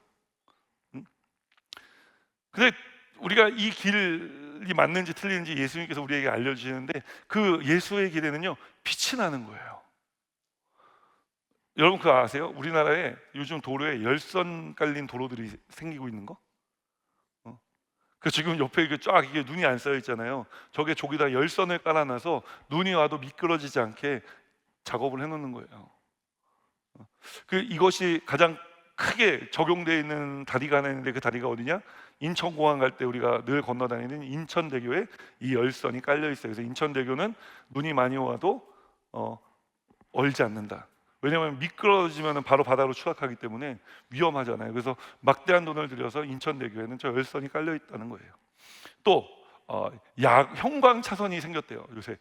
근데 우리가 이 길이 맞는지 틀리는지 예수님께서 우리에게 알려주시는데, 그 예수의 길에는요 빛이 나는 거예요. 여러분 그거 아세요? 우리나라에 요즘 도로에 열선 깔린 도로들이 생기고 있는 거? 그 지금 옆에 이게 눈이 안 쌓여 있잖아요. 저게 저기다 열선을 깔아놔서 눈이 와도 미끄러지지 않게 작업을 해놓는 거예요. 이것이 가장 크게 적용되어 있는 다리가 하나 있는데, 그 다리가 어디냐? 인천공항 갈 때 우리가 늘 건너다니는 인천대교에 이 열선이 깔려 있어요. 그래서 인천대교는 눈이 많이 와도 얼지 않는다. 왜냐하면 미끄러지면 바로 바다로 추락하기 때문에 위험하잖아요. 그래서 막대한 돈을 들여서 인천대교에는 저 열선이 깔려 있다는 거예요. 또 형광 차선이 생겼대요. 요새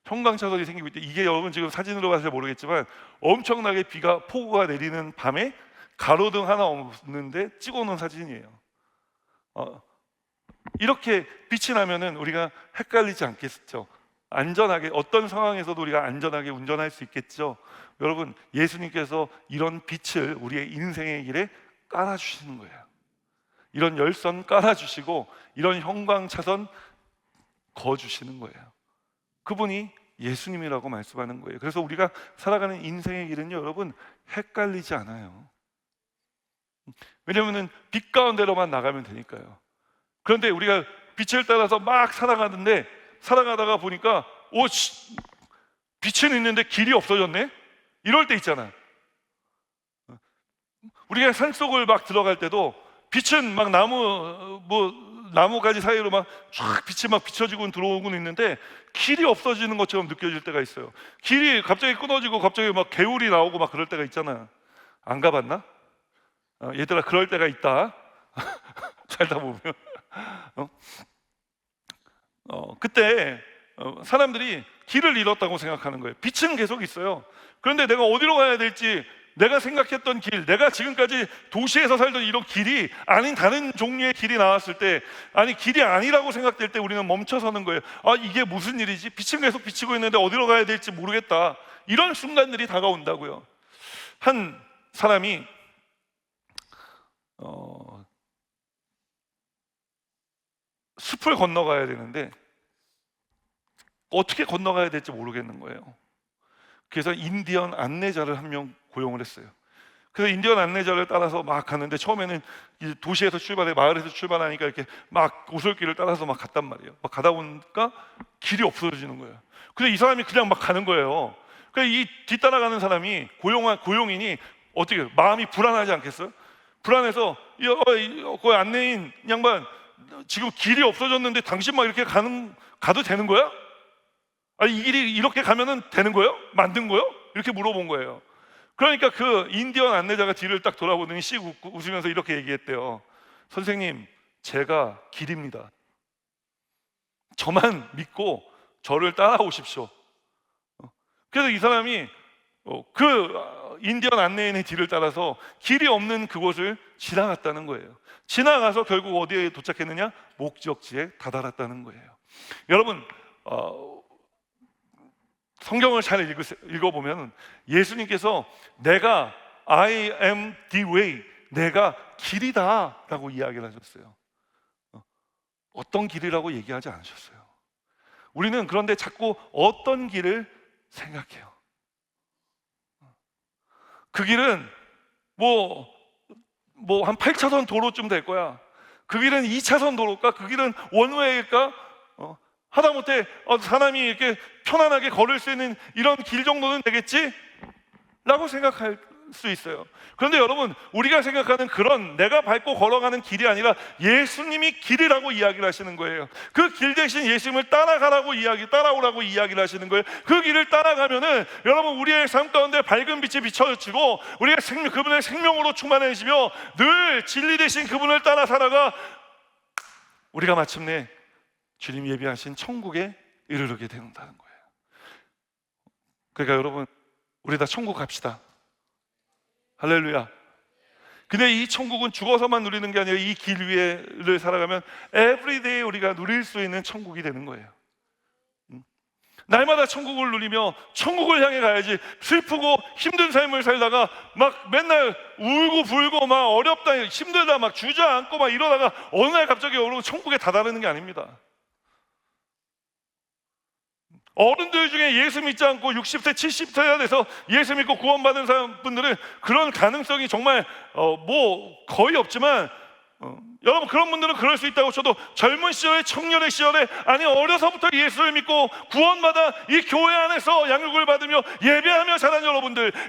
형광 차선이 생기고 있대. 이게 여러분 지금 사진으로 봐서 모르겠지만, 엄청나게 폭우가 내리는 밤에 가로등 하나 없는데 찍어놓은 사진이에요. 이렇게 빛이 나면은 우리가 헷갈리지 않겠죠? 안전하게, 어떤 상황에서도 우리가 안전하게 운전할 수 있겠죠? 여러분, 예수님께서 이런 빛을 우리의 인생의 길에 깔아주시는 거예요. 이런 열선 깔아주시고 이런 형광차선 거주시는 거예요. 그분이 예수님이라고 말씀하는 거예요. 그래서 우리가 살아가는 인생의 길은요, 여러분, 헷갈리지 않아요. 왜냐하면 빛 가운데로만 나가면 되니까요. 그런데 우리가 빛을 따라서 막 살아가는데, 살아가다가 보니까 빛은 있는데 길이 없어졌네? 이럴 때 있잖아. 우리가 산속을 막 들어갈 때도 빛은 막 나무가지 사이로 막 쫙 빛이 막 비춰지고 들어오고 있는데 길이 없어지는 것처럼 느껴질 때가 있어요. 길이 갑자기 끊어지고 갑자기 막 개울이 나오고 막 그럴 때가 있잖아. 안 가봤나? 얘들아, 그럴 때가 있다. 살다 보면 그때 사람들이 길을 잃었다고 생각하는 거예요. 빛은 계속 있어요. 그런데 내가 어디로 가야 될지, 내가 생각했던 길, 내가 지금까지 도시에서 살던 이런 길이 아닌 다른 종류의 길이 나왔을 때, 아니 길이 아니라고 생각될 때 우리는 멈춰서는 거예요. 이게 무슨 일이지? 빛은 계속 비치고 있는데 어디로 가야 될지 모르겠다. 이런 순간들이 다가온다고요. 한 사람이 숲을 건너가야 되는데 어떻게 건너가야 될지 모르겠는 거예요. 그래서 인디언 안내자를 한 명 고용을 했어요. 그래서 인디언 안내자를 따라서 막 가는데, 처음에는 이제 도시에서 출발해 마을에서 출발하니까 이렇게 막 오솔길을 따라서 막 갔단 말이에요. 막 가다 보니까 길이 없어지는 거예요. 근데 이 사람이 그냥 막 가는 거예요. 그래서 이 뒤따라가는 사람이 고용인이 어떻게 마음이 불안하지 않겠어요? 불안해서 그 안내인 양반, 지금 길이 없어졌는데 당신 막 이렇게 가도 되는 거야? 이 길이 이렇게 가면은 되는 거예요? 만든 거예요? 이렇게 물어본 거예요. 그러니까 그 인디언 안내자가 뒤를 딱 돌아보더니 씩 웃으면서 이렇게 얘기했대요. 선생님, 제가 길입니다. 저만 믿고 저를 따라오십시오. 그래서 이 사람이 그 인디언 안내인의 뒤를 따라서 길이 없는 그곳을 지나갔다는 거예요. 지나가서 결국 어디에 도착했느냐? 목적지에 다다랐다는 거예요. 여러분, 성경을 잘 읽어보면 예수님께서 내가 I am the way, 내가 길이다 라고 이야기를 하셨어요. 어떤 길이라고 얘기하지 않으셨어요. 우리는 그런데 자꾸 어떤 길을 생각해요. 그 길은 한 8차선 도로쯤 될 거야. 그 길은 2차선 도로일까? 그 길은 원웨이일까? 하다못해 사람이 이렇게 편안하게 걸을 수 있는 이런 길 정도는 되겠지? 라고 생각할 수 있어요. 그런데 여러분, 우리가 생각하는 그런 내가 밟고 걸어가는 길이 아니라 예수님이 길이라고 이야기를 하시는 거예요. 그 길 대신 예수님을 따라오라고 이야기를 하시는 거예요. 그 길을 따라가면은 여러분, 우리의 삶 가운데 밝은 빛이 비춰지고 우리가 그분의 생명으로 충만해지며 늘 진리 대신 그분을 따라 살아가 우리가 마침내 주님 예비하신 천국에 이르르게 된다는 거예요. 그러니까 여러분, 우리 다 천국 갑시다. 할렐루야. 근데 이 천국은 죽어서만 누리는 게 아니라 이 길 위를 살아가면 에브리데이 우리가 누릴 수 있는 천국이 되는 거예요. 날마다 천국을 누리며 천국을 향해 가야지, 슬프고 힘든 삶을 살다가 막 맨날 울고 불고 막 어렵다 힘들다 막 주저앉고 막 이러다가 어느 날 갑자기 여러분 천국에 다다르는 게 아닙니다. 어른들 중에 예수 믿지 않고 60세, 70세가 돼서 예수 믿고 구원받은 분들은 그런 가능성이 정말 거의 없지만 여러분, 그런 분들은 그럴 수 있다고 쳐도 젊은 시절에, 청년의 시절에, 아니 어려서부터 예수를 믿고 구원받아 이 교회 안에서 양육을 받으며 예배하며 자란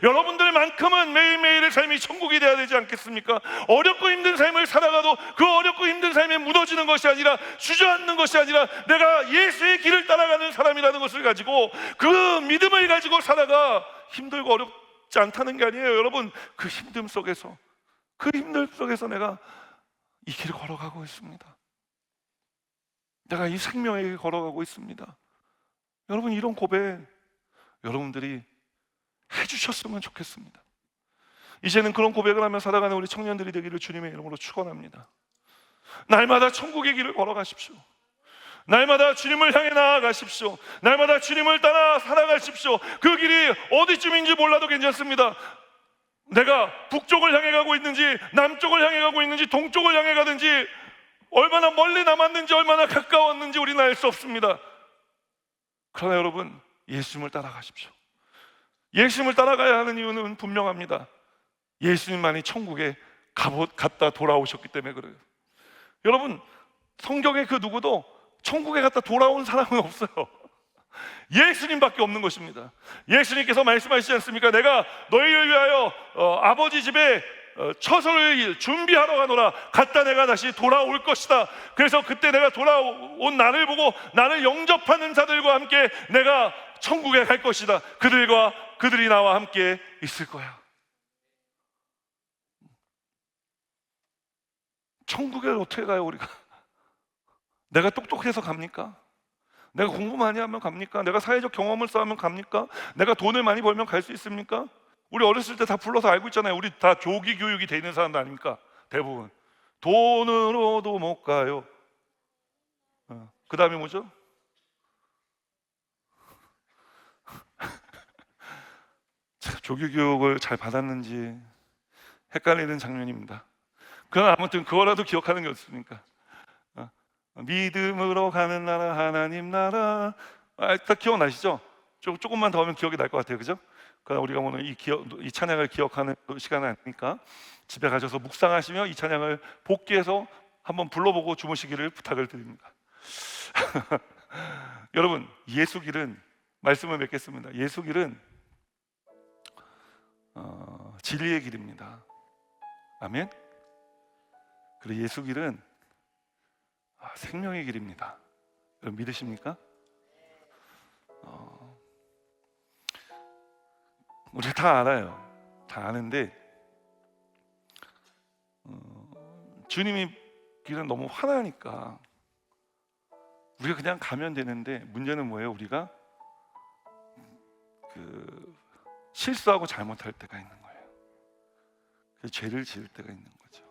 여러분들만큼은 매일매일의 삶이 천국이 돼야 되지 않겠습니까? 어렵고 힘든 삶을 살아가도 그 어렵고 힘든 삶에 무너지는 것이 아니라, 주저앉는 것이 아니라 내가 예수의 길을 따라가는 사람이라는 것을 가지고, 그 믿음을 가지고 살아가 힘들고 어렵지 않다는 게 아니에요. 여러분, 그 힘듦 속에서 내가 이 길을 걸어가고 있습니다. 내가 이 생명의 길 걸어가고 있습니다. 여러분, 이런 고백 여러분들이 해주셨으면 좋겠습니다. 이제는 그런 고백을 하며 살아가는 우리 청년들이 되기를 주님의 이름으로 축원합니다. 날마다 천국의 길을 걸어가십시오. 날마다 주님을 향해 나아가십시오. 날마다 주님을 따라 살아가십시오. 그 길이 어디쯤인지 몰라도 괜찮습니다. 내가 북쪽을 향해 가고 있는지, 남쪽을 향해 가고 있는지, 동쪽을 향해 가든지, 얼마나 멀리 남았는지, 얼마나 가까웠는지 우리는 알 수 없습니다. 그러나 여러분, 예수님을 따라가십시오. 예수님을 따라가야 하는 이유는 분명합니다. 예수님만이 천국에 갔다 돌아오셨기 때문에 그래요. 여러분, 성경에 그 누구도 천국에 갔다 돌아온 사람은 없어요. 예수님밖에 없는 것입니다. 예수님께서 말씀하시지 않습니까? 내가 너희를 위하여 아버지 집에 처소를 준비하러 가노라. 갔다 내가 다시 돌아올 것이다. 그래서 그때 내가 돌아온 나를 보고 나를 영접하는 자들과 함께 내가 천국에 갈 것이다. 그들이 나와 함께 있을 거야. 천국에 어떻게 가요 우리가? 내가 똑똑해서 갑니까? 내가 공부 많이 하면 갑니까? 내가 사회적 경험을 쌓으면 갑니까? 내가 돈을 많이 벌면 갈 수 있습니까? 우리 어렸을 때 다 불러서 알고 있잖아요. 우리 다 조기 교육이 돼 있는 사람들 아닙니까? 대부분. 돈으로도 못 가요. 그 다음에 뭐죠? 조기 교육을 잘 받았는지 헷갈리는 장면입니다. 그러나 아무튼 그거라도 기억하는 게 없습니까? 믿음으로 가는 나라 하나님 나라. 다 기억나시죠? 조금만 더 하면 기억이 날 것 같아요, 그죠? 그러나 우리가 오늘 이 찬양을 기억하는 시간은 아니니까 집에 가셔서 묵상하시며 이 찬양을 복기해서 한번 불러보고 주무시기를 부탁을 드립니다. 여러분, 예수길은, 말씀을 맺겠습니다. 예수길은 진리의 길입니다. 아멘. 그리고 예수길은 생명의 길입니다. 여러분 믿으십니까? 우리가 다 알아요. 다 아는데 주님이 길은 너무 환하니까 우리가 그냥 가면 되는데, 문제는 뭐예요? 우리가 실수하고 잘못할 때가 있는 거예요. 죄를 지을 때가 있는 거죠.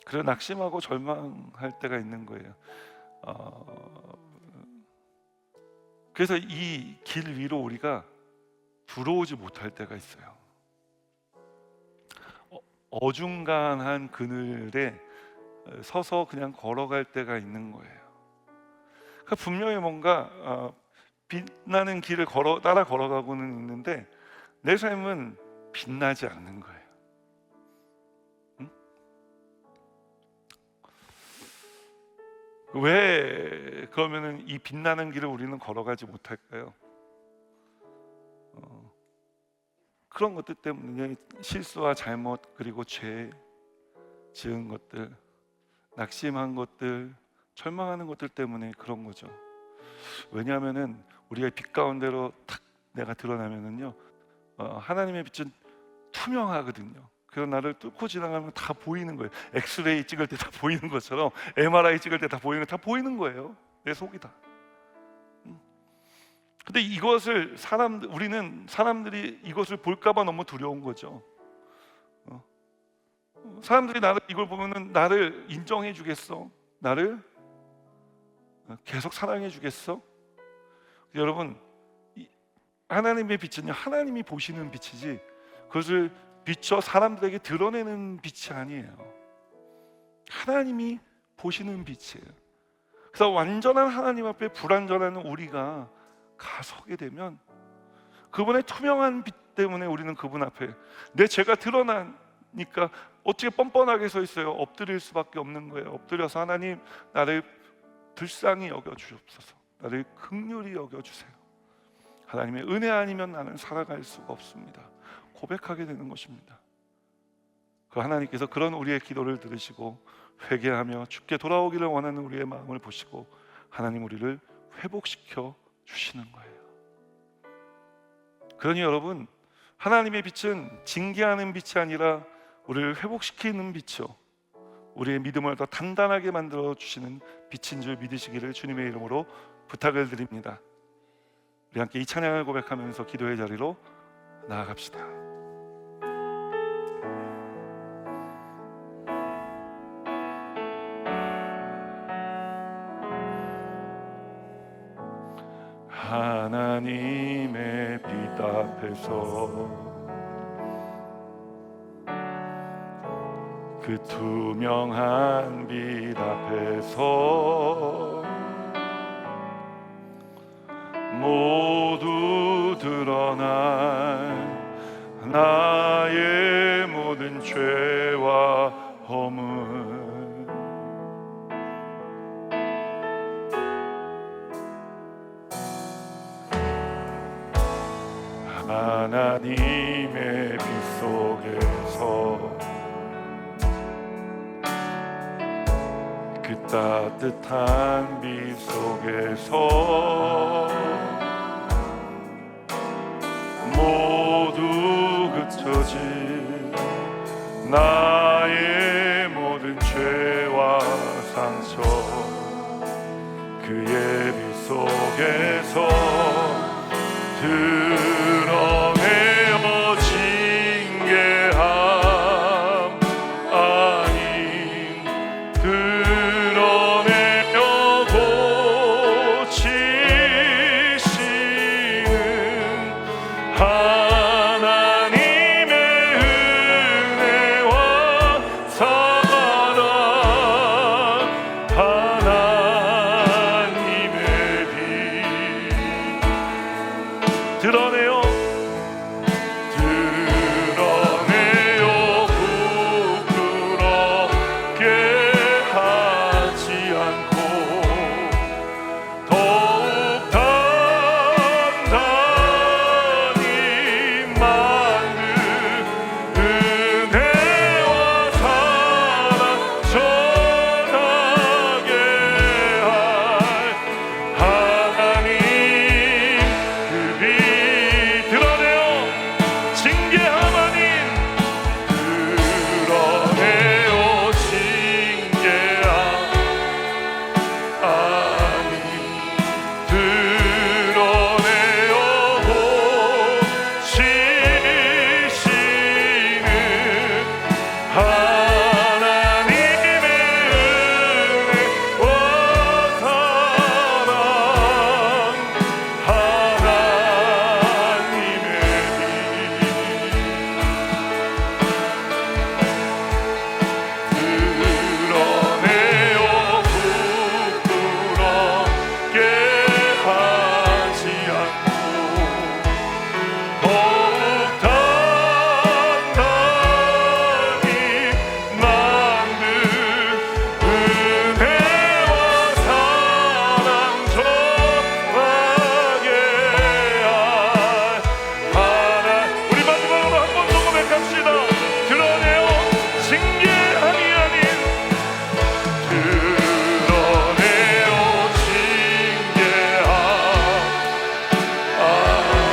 그래서 낙심하고 절망할 때가 있는 거예요. 그래서 이 길 위로 우리가 들어오지 못할 때가 있어요. 어중간한 그늘에 서서 그냥 걸어갈 때가 있는 거예요. 그러니까 분명히 뭔가 빛나는 길을 따라 걸어가고는 있는데 내 삶은 빛나지 않는 거예요. 왜 그러면은 이 빛나는 길을 우리는 걸어가지 못할까요? 그런 것들 때문에, 실수와 잘못, 그리고 죄 지은 것들, 낙심한 것들, 절망하는 것들 때문에 그런 거죠. 왜냐하면은 우리가 빛 가운데로 탁 내가 드러나면은요, 하나님의 빛은 투명하거든요. 그래서 나를 뚫고 지나가면 다 보이는 거예요. 엑스레이 찍을 때 다 보이는 것처럼, MRI 찍을 때 다 보이는 거예요. 내 속이 다. 근데 이것을 우리는 사람들이 이것을 볼까봐 너무 두려운 거죠. 사람들이 이걸 보면은 나를 인정해 주겠어? 나를 계속 사랑해 주겠어? 여러분, 하나님의 빛은요, 하나님이 보시는 빛이지 그것을 비춰 사람들에게 드러내는 빛이 아니에요. 하나님이 보시는 빛이에요. 그래서 완전한 하나님 앞에 불완전한 우리가 가서게 되면 그분의 투명한 빛 때문에 우리는 그분 앞에 내 죄가 드러나니까 어떻게 뻔뻔하게 서 있어요? 엎드릴 수밖에 없는 거예요. 엎드려서 하나님, 나를 불쌍히 여겨주옵소서, 나를 긍휼히 여겨주세요. 하나님의 은혜 아니면 나는 살아갈 수가 없습니다. 고백하게 되는 것입니다. 그 하나님께서 그런 우리의 기도를 들으시고 회개하며 주께 돌아오기를 원하는 우리의 마음을 보시고 하나님 우리를 회복시켜 주시는 거예요. 그러니 여러분, 하나님의 빛은 징계하는 빛이 아니라 우리를 회복시키는 빛이요, 우리의 믿음을 더 단단하게 만들어 주시는 빛인 줄 믿으시기를 주님의 이름으로 부탁을 드립니다. 우리 함께 이 찬양을 고백하면서 기도의 자리로 나아갑시다. 하나님의 빛 앞에서 그 투명한 빛 앞에서 모두 드러난 나의 모든 죄와 허물 하나님의 빛 속에서 그 따뜻한 빛 속에서 모두 그쳐진 나의 모든 죄와 상처 그의 빛 속에서 드러내어 징계함 아님 드러내어 고치시는 하나님의 은혜와 사랑 하나님의 빛 드러내어 부끄럽게 하지 않고 더욱 단단히 만든 은혜와 사랑 전하게 할 하나님 그 빛 드러내어 징계함 아닌 드러내어 징계함 아닌 드러내어 고치시는 하나님의 은혜와 사랑 하나님의 빛 드러내어 부끄럽게 하지 않고 더욱 단단히 만든 은혜와 사랑 전하게 할 하나 우리 마지막으로 한 번 더 고백합시다. 드러내어 징계함이 아닌 드러내어 징계함 아닌